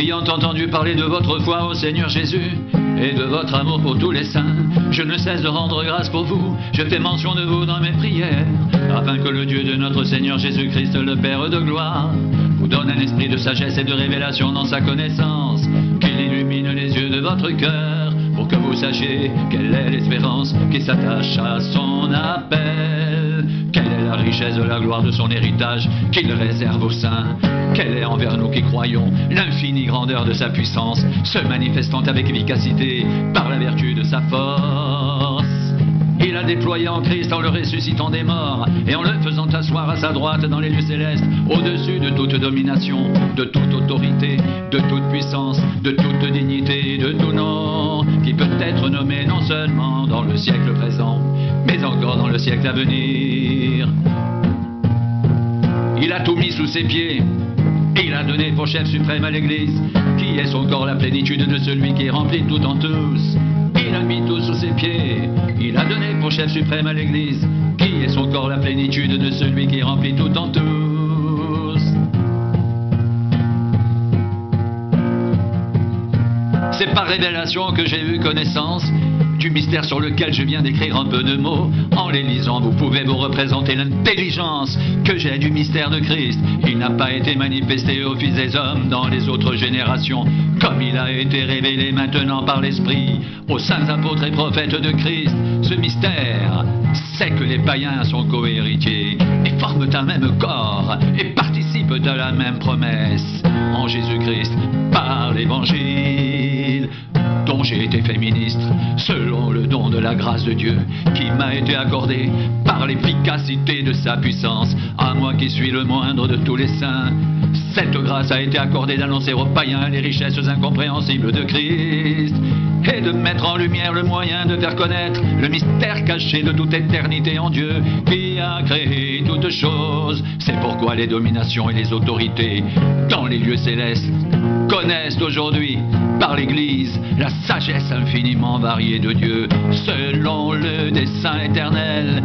Ayant entendu parler de votre foi au Seigneur Jésus et de votre amour pour tous les saints, je ne cesse de rendre grâce pour vous. Je fais mention de vous dans mes prières, afin que le Dieu de notre Seigneur Jésus-Christ, le Père de gloire, vous donne un esprit de sagesse et de révélation dans sa connaissance, qu'il illumine les yeux de votre cœur, pour que vous sachiez quelle est l'espérance qui s'attache à son appel, quelle est la richesse de la gloire de son héritage qu'il réserve aux saints, quelle est envers nous qui croyons l'infinie grandeur de sa puissance, se manifestant avec efficacité par la vertu de sa force. Il a déployé en Christ en le ressuscitant des morts et en le faisant asseoir à sa droite dans les lieux célestes, au-dessus de toute domination, de toute autorité, de toute puissance, de toute dignité, de tout nom, qui peut être nommé non seulement dans le siècle présent, mais encore dans le siècle à venir. Il a tout mis sous ses pieds. Et il a donné pour chef suprême à l'Église, qui est son corps la plénitude de celui qui remplit tout en tous. Il a mis tout sous ses pieds. Il a donné pour chef suprême à l'Église, qui est son corps la plénitude de celui qui remplit tout en tous. C'est par révélation que j'ai eu connaissance du mystère sur lequel je viens d'écrire un peu de mots. En les lisant, vous pouvez vous représenter l'intelligence que j'ai du mystère de Christ. Il n'a pas été manifesté aux fils des hommes dans les autres générations, comme il a été révélé maintenant par l'Esprit aux saints apôtres et prophètes de Christ. Ce mystère, c'est que les païens sont co-héritiers et forment un même corps et participent à la même promesse en Jésus-Christ par l'Évangile, dont j'ai été fait ministre, selon le don de la grâce de Dieu, qui m'a été accordé par l'efficacité de sa puissance, à moi qui suis le moindre de tous les saints. Cette grâce a été accordée d'annoncer aux païens les richesses incompréhensibles de Christ, et de mettre en lumière le moyen de faire connaître le mystère caché de toute éternité en Dieu, qui a créé toutes choses. C'est pourquoi les dominations et les autorités dans les lieux célestes connaissent aujourd'hui par l'Église la sagesse infiniment variée de Dieu, selon le dessein éternel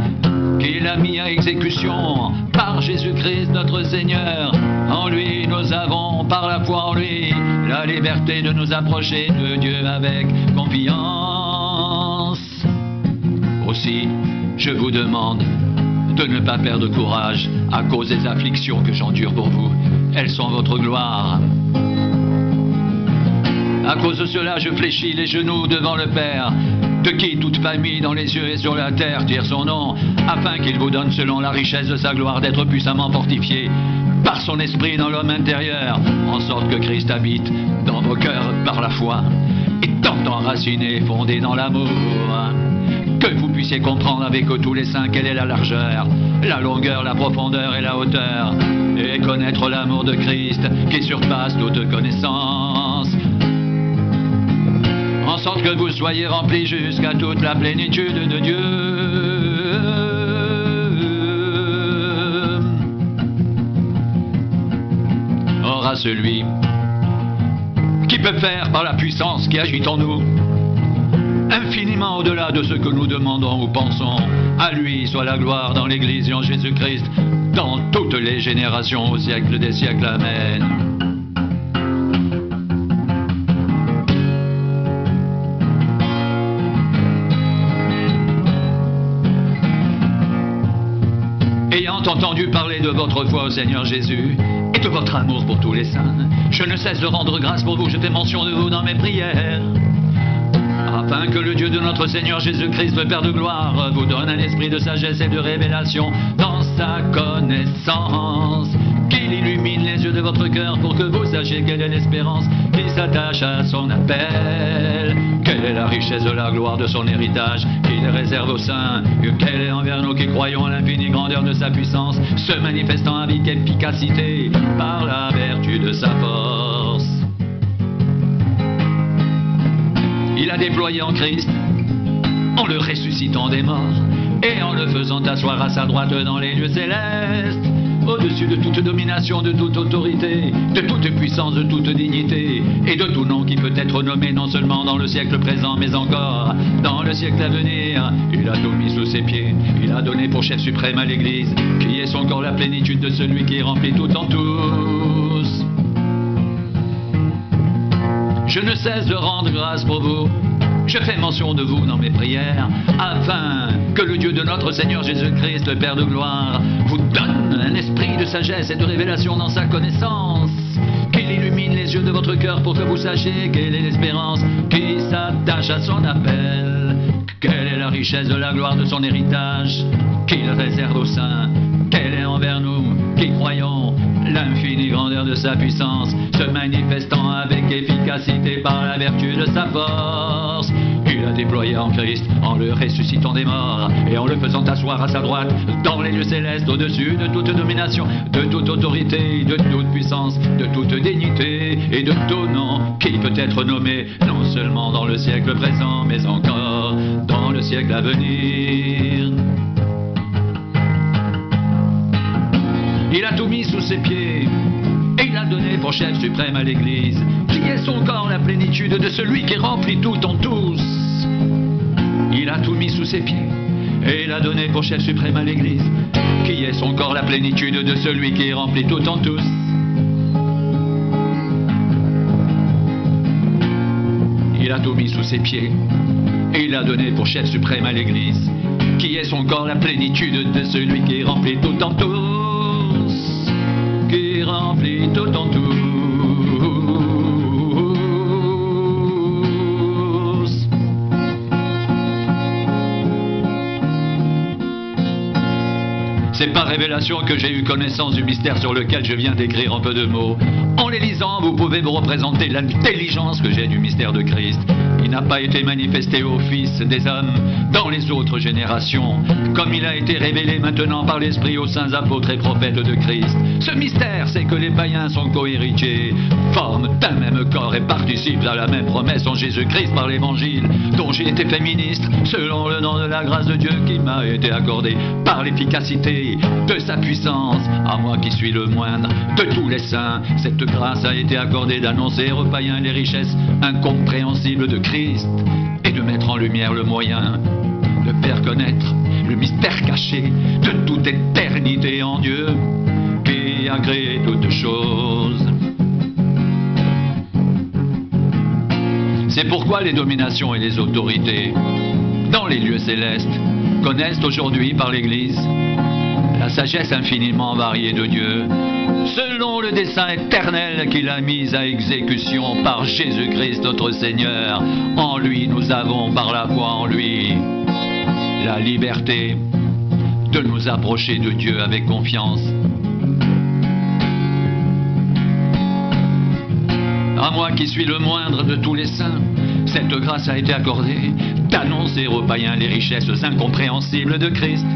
qu'il a mis à exécution par Jésus-Christ notre Seigneur. En lui, nous avons, par la foi en lui, la liberté de nous approcher de Dieu avec confiance. Aussi, je vous demande de ne pas perdre courage à cause des afflictions que j'endure pour vous. Elles sont votre gloire. À cause de cela, je fléchis les genoux devant le Père, de qui toute famille dans les cieux et sur la terre tire son nom, afin qu'il vous donne selon la richesse de sa gloire d'être puissamment fortifié par son esprit dans l'homme intérieur, en sorte que Christ habite dans vos cœurs par la foi, étant enraciné et fondé dans l'amour, que vous puissiez comprendre avec tous les saints quelle est la largeur, la longueur, la profondeur et la hauteur, et connaître l'amour de Christ qui surpasse toute connaissance, en sorte que vous soyez remplis jusqu'à toute la plénitude de Dieu. Or à celui qui peut faire par la puissance qui agit en nous, infiniment au-delà de ce que nous demandons ou pensons, à lui soit la gloire dans l'Église et en Jésus-Christ, dans toutes les générations, au siècle des siècles. Amen. Ayant entendu parler de votre foi au Seigneur Jésus et de votre amour pour tous les saints, je ne cesse de rendre grâce pour vous. Je fais mention de vous dans mes prières, afin que le Dieu de notre Seigneur Jésus-Christ, le Père de gloire, vous donne un esprit de sagesse et de révélation dans sa connaissance, qu'il illumine les yeux de votre cœur pour que vous sachiez quelle est l'espérance qui s'attache à son appel, quelle est la richesse de la gloire de son héritage qu'il réserve aux saints, quelle est envers nous qui croyons à l'infinie grandeur de sa puissance, se manifestant avec efficacité par la vertu de sa force. Il a déployé en Christ, en le ressuscitant des morts et en le faisant asseoir à sa droite dans les lieux célestes, au-dessus de toute domination, de toute autorité, de toute puissance, de toute dignité et de tout nom qui peut être nommé non seulement dans le siècle présent mais encore dans le siècle à venir. Il a tout mis sous ses pieds, il a donné pour chef suprême à l'Église, qui est son corps la plénitude de celui qui remplit tout en tous. je ne cesse de rendre grâce pour vous. Je fais mention de vous dans mes prières, afin que le Dieu de notre Seigneur Jésus-Christ, le Père de gloire, vous donne un esprit de sagesse et de révélation dans sa connaissance, qu'il illumine les yeux de votre cœur pour que vous sachiez quelle est l'espérance qui s'attache à son appel, quelle est la richesse de la gloire de son héritage, qu'il réserve aux saints, quelle est envers nous qui croyons l'infinie grandeur de sa puissance, se manifestant avec efficacité par la vertu de sa force. Il a déployé en Christ, en le ressuscitant des morts, et en le faisant asseoir à sa droite, dans les lieux célestes, au-dessus de toute domination, de toute autorité, de toute puissance, de toute dignité, et de tout nom qui peut être nommé, non seulement dans le siècle présent, mais encore dans le siècle à venir. Il a tout mis sous ses pieds, et il a donné pour chef suprême à l'Église, qui est son corps la plénitude de celui qui remplit tout en tous. Il a tout mis sous ses pieds, et il a donné pour chef suprême à l'Église, qui est son corps la plénitude de celui qui remplit tout en tous. Il a tout mis sous ses pieds, et il a donné pour chef suprême à l'Église, qui est son corps la plénitude de celui qui remplit tout en tous. Qui remplit tout en tous. C'est par révélation que j'ai eu connaissance du mystère sur lequel je viens d'écrire en peu de mots. En les lisant, vous pouvez vous représenter l'intelligence que j'ai du mystère de Christ. Il n'a pas été manifesté aux fils des hommes dans les autres générations, comme il a été révélé maintenant par l'Esprit aux saints apôtres et prophètes de Christ. Ce mystère, c'est que les païens sont co-héritiers, forment un même corps et participent à la même promesse en Jésus-Christ par l'Évangile, dont j'ai été fait ministre, selon le nom de la grâce de Dieu qui m'a été accordée, par l'efficacité de sa puissance, à moi qui suis le moindre de tous les saints. Cette grâce a été accordée d'annoncer aux païens les richesses incompréhensibles de Christ et de mettre en lumière le moyen de faire connaître le mystère caché de toute éternité en Dieu qui a créé toutes choses. C'est pourquoi les dominations et les autorités dans les lieux célestes connaissent aujourd'hui par l'Église la sagesse infiniment variée de Dieu, selon le dessein éternel qu'il a mis à exécution par Jésus-Christ notre Seigneur. En lui, nous avons, par la foi en lui, la liberté de nous approcher de Dieu avec confiance. À moi qui suis le moindre de tous les saints, cette grâce a été accordée d'annoncer aux païens les richesses incompréhensibles de Christ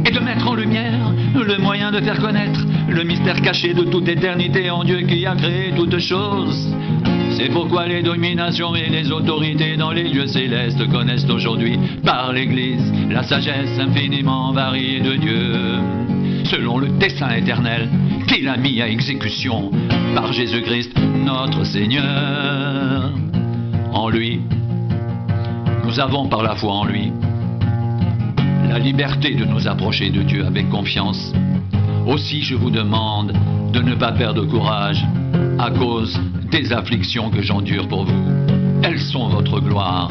et de mettre en lumière le moyen de faire connaître le mystère caché de toute éternité en Dieu qui a créé toutes choses. C'est pourquoi les dominations et les autorités dans les lieux célestes connaissent aujourd'hui par l'Église la sagesse infiniment variée de Dieu, selon le dessein éternel qu'il a mis à exécution par Jésus-Christ notre Seigneur. En lui, nous avons par la foi en lui la liberté de nous approcher de Dieu avec confiance. Aussi je vous demande de ne pas perdre courage à cause des afflictions que j'endure pour vous. Elles sont votre gloire.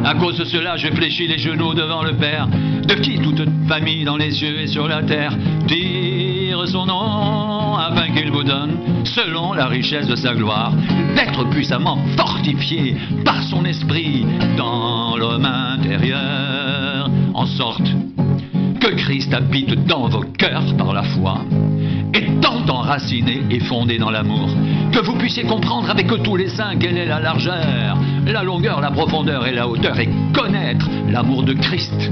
À cause de cela, je fléchis les genoux devant le Père, de qui toute famille dans les cieux et sur la terre tire son nom, afin qu'il vous donne, selon la richesse de sa gloire, d'être puissamment fortifié par son esprit dans l'homme intérieur, en sorte que Christ habite dans vos cœurs par la foi, étant enraciné et fondé dans l'amour, que vous puissiez comprendre avec tous les saints quelle est la largeur, la longueur, la profondeur et la hauteur, et connaître l'amour de Christ,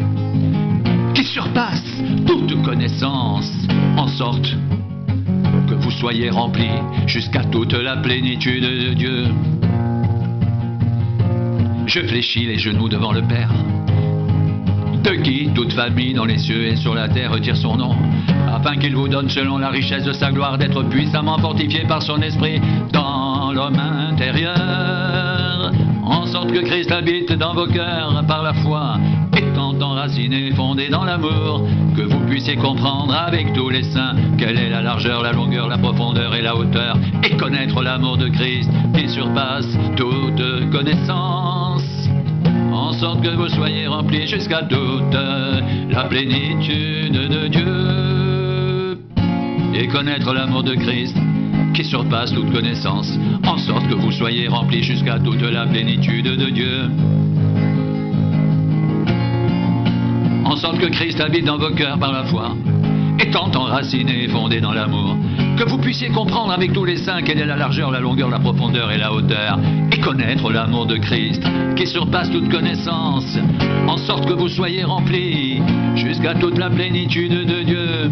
qui surpasse toute connaissance, en sorte que vous soyez remplis jusqu'à toute la plénitude de Dieu. Je fléchis les genoux devant le Père, de qui toute famille dans les cieux et sur la terre retire son nom, afin qu'il vous donne selon la richesse de sa gloire d'être puissamment fortifié par son esprit dans l'homme intérieur, en sorte sorte que Christ habite dans vos cœurs par la foi, étant enraciné, fondé dans l'amour, que vous puissiez comprendre avec tous les saints quelle est la largeur, la longueur, la profondeur et la hauteur, et connaître l'amour de Christ qui surpasse toute connaissance, en sorte que vous soyez remplis jusqu'à toute la plénitude de Dieu, et connaître l'amour de Christ qui surpasse toute connaissance, en sorte que vous soyez remplis jusqu'à toute la plénitude de Dieu. En sorte que Christ habite dans vos cœurs par la foi, étant enraciné et fondé dans l'amour, que vous puissiez comprendre avec tous les saints quelle est la largeur, la longueur, la profondeur et la hauteur, et connaître l'amour de Christ qui surpasse toute connaissance, en sorte que vous soyez remplis jusqu'à toute la plénitude de Dieu,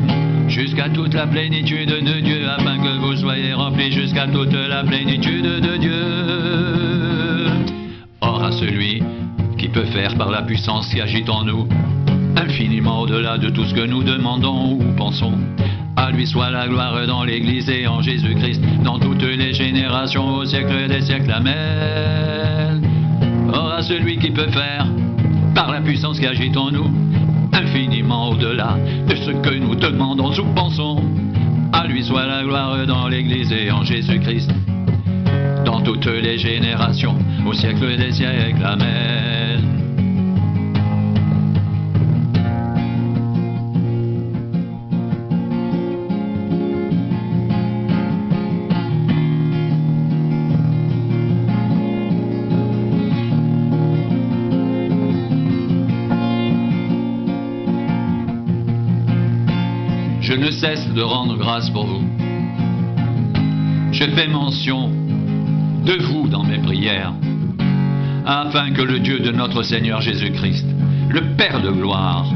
jusqu'à toute la plénitude de Dieu, afin que vous soyez remplis jusqu'à toute la plénitude de Dieu. Or à celui qui peut faire par la puissance qui agit en nous, infiniment au-delà de tout ce que nous demandons ou pensons, à lui soit la gloire dans l'Église et en Jésus-Christ, dans toutes les générations, au siècle des siècles. Amen. Or à celui qui peut faire, par la puissance qui agit en nous, infiniment au-delà de ce que nous demandons ou pensons, à lui soit la gloire dans l'Église et en Jésus-Christ, dans toutes les générations, au siècle des siècles. Amen. Je ne cesse de rendre grâce pour vous. Je fais mention de vous dans mes prières, afin que le Dieu de notre Seigneur Jésus-Christ, le Père de gloire,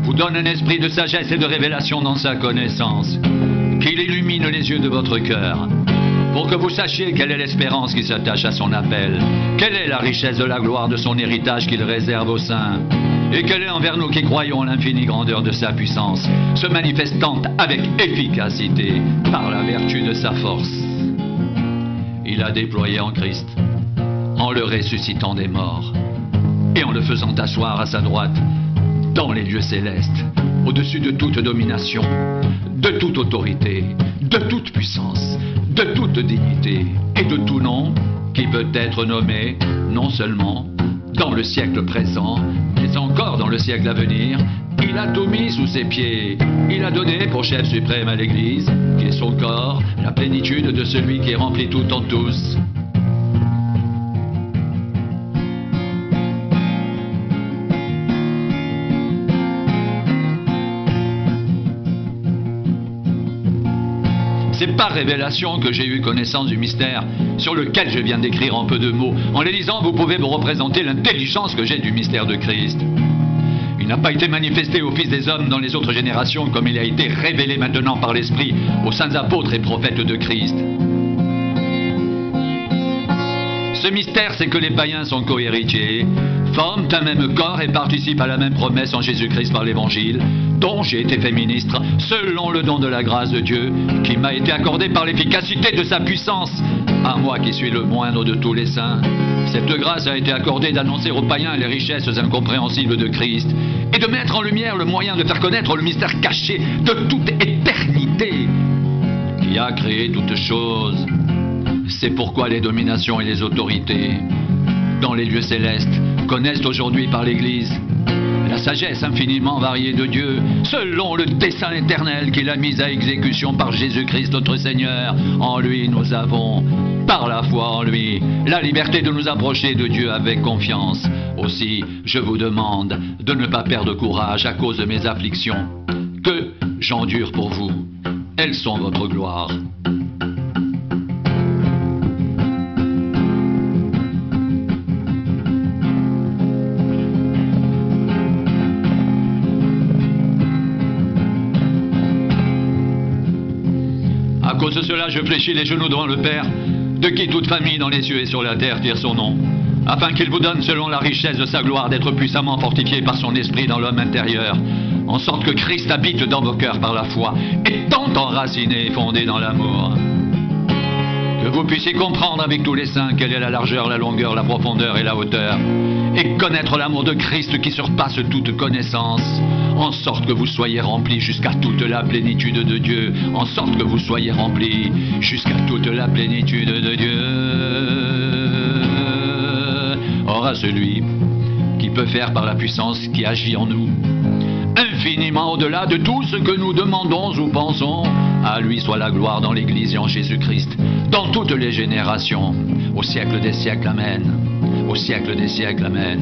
vous donne un esprit de sagesse et de révélation dans sa connaissance, qu'il illumine les yeux de votre cœur, pour que vous sachiez quelle est l'espérance qui s'attache à son appel, quelle est la richesse de la gloire de son héritage qu'il réserve aux saints, et quelle est envers nous qui croyons l'infinie grandeur de sa puissance, se manifestant avec efficacité par la vertu de sa force. Il a déployé en Christ, en le ressuscitant des morts, et en le faisant asseoir à sa droite, dans les lieux célestes, au-dessus de toute domination, de toute autorité, de toute puissance, de toute dignité, et de tout nom qui peut être nommé, non seulement dans le siècle présent, mais encore dans le siècle à venir. Il a tout mis sous ses pieds. Il a donné pour chef suprême à l'Église, qui est son corps, la plénitude de celui qui remplit tout en tous. C'est par révélation que j'ai eu connaissance du mystère sur lequel je viens d'écrire en peu de mots. En les lisant, vous pouvez vous représenter l'intelligence que j'ai du mystère de Christ. Il n'a pas été manifesté aux fils des hommes dans les autres générations comme il a été révélé maintenant par l'Esprit aux saints apôtres et prophètes de Christ. Ce mystère, c'est que les païens sont co-héritiers, forment un même corps et participent à la même promesse en Jésus-Christ par l'Évangile, dont j'ai été fait ministre, selon le don de la grâce de Dieu, qui m'a été accordé par l'efficacité de sa puissance, à moi qui suis le moindre de tous les saints. Cette grâce a été accordée d'annoncer aux païens les richesses incompréhensibles de Christ, et de mettre en lumière le moyen de faire connaître le mystère caché de toute éternité, qui a créé toutes choses. C'est pourquoi les dominations et les autorités, dans les lieux célestes, connaissent aujourd'hui par l'Église la sagesse infiniment variée de Dieu, selon le dessein éternel qu'il a mis à exécution par Jésus-Christ notre Seigneur. En lui, nous avons, par la foi en lui, la liberté de nous approcher de Dieu avec confiance. Aussi, je vous demande de ne pas perdre courage à cause de mes afflictions, que j'endure pour vous. Elles sont votre gloire. À cause de cela, je fléchis les genoux devant le Père, de qui toute famille dans les cieux et sur la terre tire son nom, afin qu'il vous donne selon la richesse de sa gloire d'être puissamment fortifié par son esprit dans l'homme intérieur, en sorte que Christ habite dans vos cœurs par la foi, étant enraciné et fondé dans l'amour. que vous puissiez comprendre avec tous les saints quelle est la largeur, la longueur, la profondeur et la hauteur, et connaître l'amour de Christ qui surpasse toute connaissance, en sorte que vous soyez remplis jusqu'à toute la plénitude de Dieu, en sorte que vous soyez remplis jusqu'à toute la plénitude de Dieu. Or à celui qui peut faire par la puissance qui agit en nous, infiniment au-delà de tout ce que nous demandons ou pensons, à lui soit la gloire dans l'Église et en Jésus-Christ, dans toutes les générations, au siècle des siècles, Amen. Au siècle des siècles, Amen.